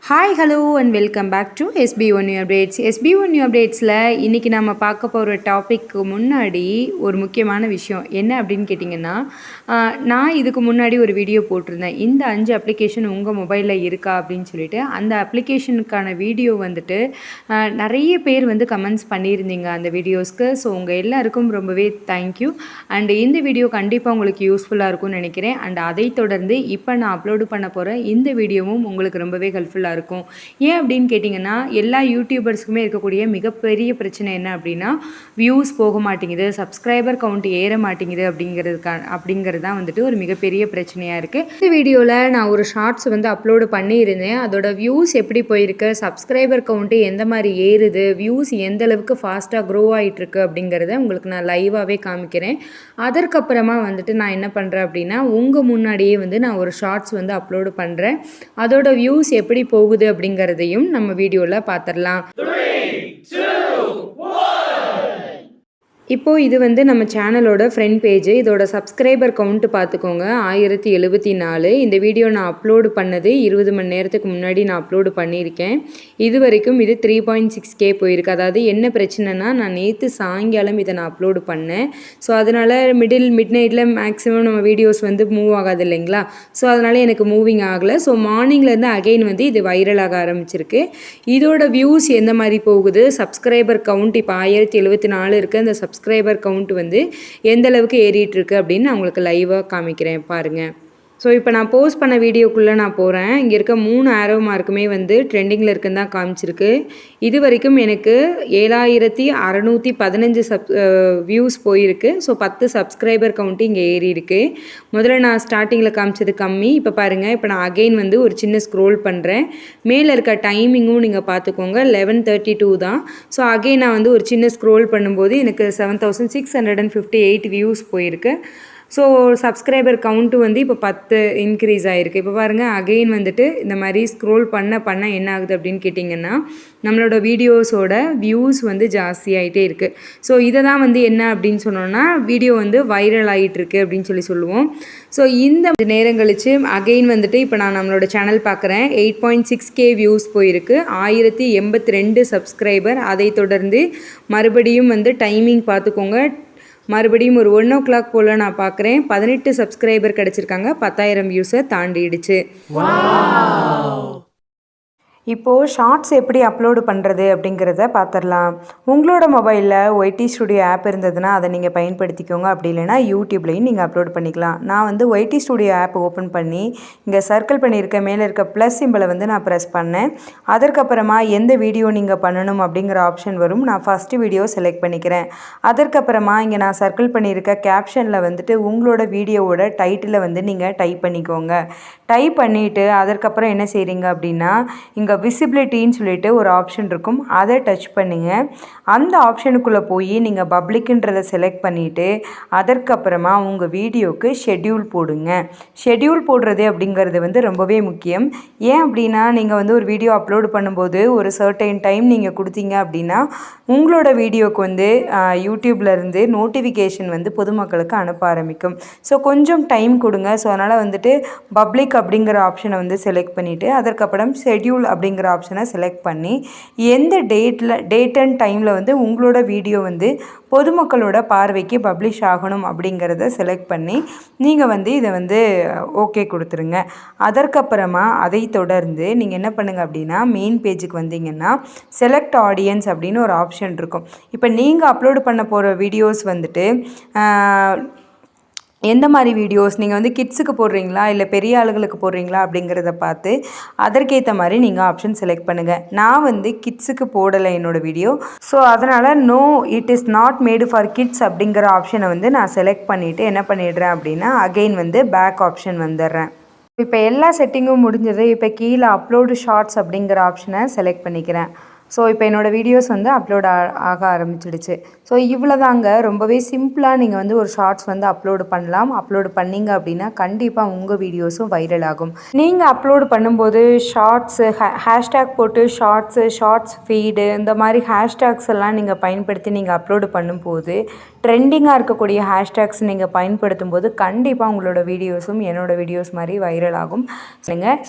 Hi hello and welcome back to SB1 New Updates. SB1 New Updatesல இன்றைக்கி நம்ம பார்க்க போகிற டாபிக்கு முன்னாடி ஒரு முக்கியமான விஷயம் என்ன அப்படின்னு கேட்டிங்கன்னா, நான் இதுக்கு முன்னாடி ஒரு வீடியோ போட்டிருந்தேன். இந்த 5 அப்ளிகேஷன் உங்கள் மொபைலில் இருக்கா அப்படின்னு சொல்லிட்டு. அந்த அப்ளிகேஷனுக்கான வீடியோ வந்துட்டு நிறைய பேர் வந்து கமெண்ட்ஸ் பண்ணியிருந்தீங்க அந்த வீடியோஸ்க்கு. ஸோ உங்கள் எல்லாருக்கும் ரொம்பவே தேங்க்யூ. அண்ட் இந்த வீடியோ கண்டிப்பாக உங்களுக்கு யூஸ்ஃபுல்லாக இருக்கும்னு நினைக்கிறேன். அண்ட் அதை தொடர்ந்து இப்போ நான் அப்லோடு பண்ண போகிற இந்த வீடியோவும் உங்களுக்கு ரொம்பவே ஹெல்ப்ஃபுல்லாக இருக்கும். ஏன் அப்படின்னு கேட்டிங்கன்னா, எல்லா யூடியூபர்ஸ்க்குமே இருக்கக்கூடிய மிகப்பெரிய பிரச்சனை என்ன அப்படின்னா, வியூஸ் போக மாட்டேங்குது, சப்ஸ்கிரைபர் கவுண்ட் ஏற மாட்டேங்குது அப்படிங்கிறது தான் வந்துட்டு ஒரு மிகப்பெரிய பிரச்சனையாக இருக்குது. இந்த வீடியோவில் நான் ஒரு ஷார்ட்ஸ் வந்து அப்லோடு பண்ணியிருந்தேன். அதோட வியூஸ் எப்படி போயிருக்கு, சப்ஸ்கிரைபர் கவுண்ட்டு எந்த மாதிரி ஏறுது, வியூஸ் எந்த அளவுக்கு ஃபாஸ்ட்டாக க்ரோ ஆகிட்டுருக்கு அப்படிங்கிறத உங்களுக்கு நான் லைவாகவே காமிக்கிறேன். அதற்கப்புறமா வந்துட்டு நான் என்ன பண்ணுறேன் அப்படின்னா, உங்கள் முன்னாடியே வந்து நான் ஒரு ஷார்ட்ஸ் வந்து அப்லோடு பண்ணுறேன். அதோட வியூஸ் எப்படி போகுது அப்படிங்கிறதையும் நம்ம வீடியோவில் பார்த்துடலாம். இப்போது இது வந்து நம்ம சேனலோட ஃப்ரண்ட் பேஜ். இதோட சப்ஸ்கிரைபர் கவுண்ட் பார்த்துக்கோங்க, 1074. இந்த வீடியோ நான் அப்லோடு பண்ணது 20 மணி நேரத்துக்கு முன்னாடி நான் அப்லோடு பண்ணியிருக்கேன். இது வரைக்கும் இது 3.6K போயிருக்கு. அதாவது என்ன பிரச்சனைனா, நான் நேற்று சாயங்காலம் இதை நான் அப்லோடு பண்ணேன். ஸோ அதனால் மிட் நைட்டில் மேக்ஸிமம் நம்ம வீடியோஸ் வந்து மூவ் ஆகாது இல்லைங்களா. ஸோ அதனால் எனக்கு மூவிங் ஆகலை. ஸோ மார்னிங்லேருந்து அகெயின் வந்து இது வைரலாக ஆரம்பிச்சிருக்கு. இதோட வியூஸ் எந்த மாதிரி போகுது, சப்ஸ்கிரைபர் கவுண்ட் இப்போ 1074 இருக்குது. அந்த சப்ஸ்கிரைபர் கவுண்ட் வந்து எந்த அளவுக்கு ஏறிட்டு இருக்கு அப்படின்னு நான் உங்களுக்கு லைவாக காமிக்கிறேன் பாருங்கள். ஸோ இப்போ நான் போஸ்ட் பண்ண வீடியோக்குள்ளே நான் போகிறேன். இங்கே இருக்க 3 ஆரோ மார்க்குமே வந்து ட்ரெண்டிங்கில் இருக்குன்னு தான் காமிச்சிருக்கு. இது வரைக்கும் எனக்கு 7615 வியூஸ் போயிருக்கு. ஸோ 10 சப்ஸ்கிரைபர் கவுண்ட்டு இங்கே ஏறி இருக்குது. முதல்ல நான் ஸ்டார்டிங்கில் காமிச்சது கம்மி. இப்போ பாருங்கள், இப்போ நான் அகெயின் வந்து ஒரு சின்ன ஸ்க்ரோல் பண்ணுறேன். மேலே இருக்க டைமிங்கும் நீங்கள் பார்த்துக்கோங்க, 11:32 தான். ஸோ அகெயின் நான் வந்து ஒரு சின்ன ஸ்க்ரோல் பண்ணும்போது எனக்கு 7658 வியூஸ் போயிருக்கு. ஸோ சப்ஸ்கிரைபர் கவுண்ட்டு வந்து இப்போ 10 இன்க்ரீஸ் ஆகிருக்கு. இப்போ பாருங்கள், அகெயின் வந்துட்டு இந்த மாதிரி ஸ்க்ரோல் பண்ண என்ன ஆகுது அப்படின்னு கேட்டிங்கன்னா, நம்மளோட வீடியோஸோட வியூஸ் வந்து ஜாஸ்தியாகிட்டே இருக்குது. ஸோ இதை தான் வந்து என்ன அப்படின்னு சொன்னோன்னா, வீடியோ வந்து வைரல் ஆகிட்டுருக்கு அப்படின்னு சொல்லுவோம். ஸோ இந்த நேரம் கழித்து அகெயின் வந்துட்டு இப்போ நான் நம்மளோட சேனல் பார்க்குறேன். 8.6K வியூஸ் போயிருக்கு, 1082 சப்ஸ்கிரைபர். அதை தொடர்ந்து மறுபடியும் வந்து டைமிங் பார்த்துக்கோங்க, மறுபடியும் ஒரு 1 o'clock போல் நான் பார்க்குறேன். 18 சப்ஸ்கிரைபர் கிடச்சிருக்காங்க, 10,000 வியூஸை தாண்டிடுச்சு. இப்போது ஷார்ட்ஸ் எப்படி அப்லோடு பண்ணுறது அப்படிங்கிறத பார்த்துடலாம். உங்களோட மொபைலில் ஒய்டி ஸ்டுடியோ ஆப் இருந்ததுன்னா அதை நீங்கள் பயன்படுத்திக்கோங்க. அப்படி இல்லைனா யூடியூப்லேயும் நீங்கள் அப்லோட் பண்ணிக்கலாம். நான் வந்து ஒய்டி ஸ்டுடியோ ஆப் ஓப்பன் பண்ணி இங்கே சர்க்கிள் பண்ணியிருக்க மேலே இருக்க ப்ளஸ் சிம்பிளை வந்து நான் ப்ரெஸ் பண்ணேன். அதற்கப்புறமா எந்த வீடியோ நீங்கள் பண்ணணும் அப்படிங்கிற ஆப்ஷன் வரும். நான் ஃபஸ்ட்டு வீடியோ செலக்ட் பண்ணிக்கிறேன். அதற்கப்புறமா இங்கே நான் சர்க்கிள் பண்ணியிருக்க கேப்ஷனில் வந்துட்டு உங்களோட வீடியோவோட டைட்டிலை வந்து நீங்கள் டைப் பண்ணிக்கோங்க. டைப் பண்ணிவிட்டு அதற்கப்புறம் என்ன செய்கிறீங்க அப்படின்னா, இங்கே விசிபிலிட்டின்னு சொல்லிட்டு ஒரு ஆப்ஷன் இருக்கும், அதை டச் பண்ணுங்கள். அந்த ஆப்ஷனுக்குள்ளே போய் நீங்கள் பப்ளிக்ன்றதை செலக்ட் பண்ணிவிட்டு அதற்கப்புறமா உங்கள் வீடியோவுக்கு ஷெட்யூல் போடுங்க. ஷெட்யூல் போடுறது அப்படிங்கிறது வந்து ரொம்பவே முக்கியம். ஏன் அப்படின்னா, நீங்கள் வந்து ஒரு வீடியோ அப்லோடு பண்ணும்போது ஒரு சர்டைன் டைம் நீங்கள் கொடுத்தீங்க அப்படின்னா உங்களோட வீடியோவுக்கு வந்து யூடியூப்லேருந்து நோட்டிஃபிகேஷன் வந்து பொதுமக்களுக்கு அனுப்ப ஆரம்பிக்கும். ஸோ கொஞ்சம் டைம் கொடுங்க. ஸோ அதனால் வந்துட்டு பப்ளிக் அப்படிங்கிற ஆப்ஷனை வந்து செலக்ட் பண்ணிவிட்டு அதற்கப்புறம் ஷெட்யூல் அப்படிங்கிற ஆப்ஷனை செலக்ட் பண்ணி எந்த டேட் அண்ட் டைமில் வந்து உங்களோட வீடியோ வந்து பொதுமக்களோட பார்வைக்கு பப்ளிஷ் ஆகணும் அப்படிங்கிறத செலக்ட் பண்ணி நீங்கள் வந்து இதை வந்து ஓகே கொடுத்துருங்க. அதற்கப்புறமா அதை தொடர்ந்து நீங்கள் என்ன பண்ணுங்கள் அப்படின்னா, மெயின் பேஜுக்கு வந்தீங்கன்னா செலக்ட் ஆடியன்ஸ் அப்படின்னு ஒரு ஆப்ஷன் இருக்கும். இப்போ நீங்கள் அப்லோடு பண்ண போகிற வீடியோஸ் வந்துட்டு எந்த மாதிரி வீடியோஸ் நீங்கள் வந்து கிட்ஸுக்கு போடுறீங்களா இல்லை பெரிய ஆளுகளுக்கு போடுறீங்களா அப்படிங்கிறத பார்த்து அதற்கேற்ற மாதிரி நீங்கள் ஆப்ஷன் செலக்ட் பண்ணுங்கள். நான் வந்து கிட்ஸுக்கு போடலை என்னோடய வீடியோ. ஸோ அதனால் no it is not made for kids அப்படிங்கிற ஆப்ஷனை வந்து நான் செலக்ட் பண்ணிவிட்டு என்ன பண்ணிடுறேன் அப்படின்னா, அகெயின் வந்து பேக் ஆப்ஷன் வந்துடுறேன். இப்போ எல்லா செட்டிங்கும் முடிஞ்சது. இப்போ கீழே அப்லோடு ஷார்ட்ஸ் அப்படிங்கிற ஆப்ஷனை செலக்ட் பண்ணிக்கிறேன். ஸோ இப்போ என்னோடய வீடியோஸ் வந்து அப்லோட் ஆக ஆரம்பிச்சிடுச்சு. ஸோ இவ்வளோதாங்க. ரொம்பவே சிம்பிளாக நீங்கள் வந்து ஒரு ஷார்ட்ஸ் வந்து அப்லோடு பண்ணலாம். அப்லோடு பண்ணிங்க அப்படின்னா கண்டிப்பாக உங்கள் வீடியோஸும் வைரல் ஆகும். நீங்கள் அப்லோடு பண்ணும்போது ஷார்ட்ஸு ஹேஷ்டேக் போட்டு ஷார்ட்ஸ் ஃபீடு இந்த மாதிரி ஹேஷ்டேக்ஸ் எல்லாம் நீங்கள் பயன்படுத்தி நீங்கள் அப்லோடு பண்ணும்போது ட்ரெண்டிங்காக இருக்கக்கூடிய ஹேஷ்டேக்ஸ் நீங்கள் பயன்படுத்தும் போது கண்டிப்பாக உங்களோட வீடியோஸும் என்னோடய வீடியோஸ் மாதிரி வைரல் ஆகும்.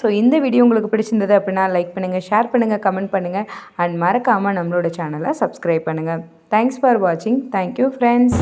ஸோ இந்த வீடியோ உங்களுக்கு பிடிச்சிருந்தது அப்படின்னா லைக் பண்ணுங்கள், ஷேர் பண்ணுங்கள், கமெண்ட் பண்ணுங்கள் அண்ட் மறக்காமல் நம்மளோட சேனலை சப்ஸ்கிரைப் பண்ணுங்கள். தேங்க்ஸ் ஃபார் வாட்சிங். Thank you friends.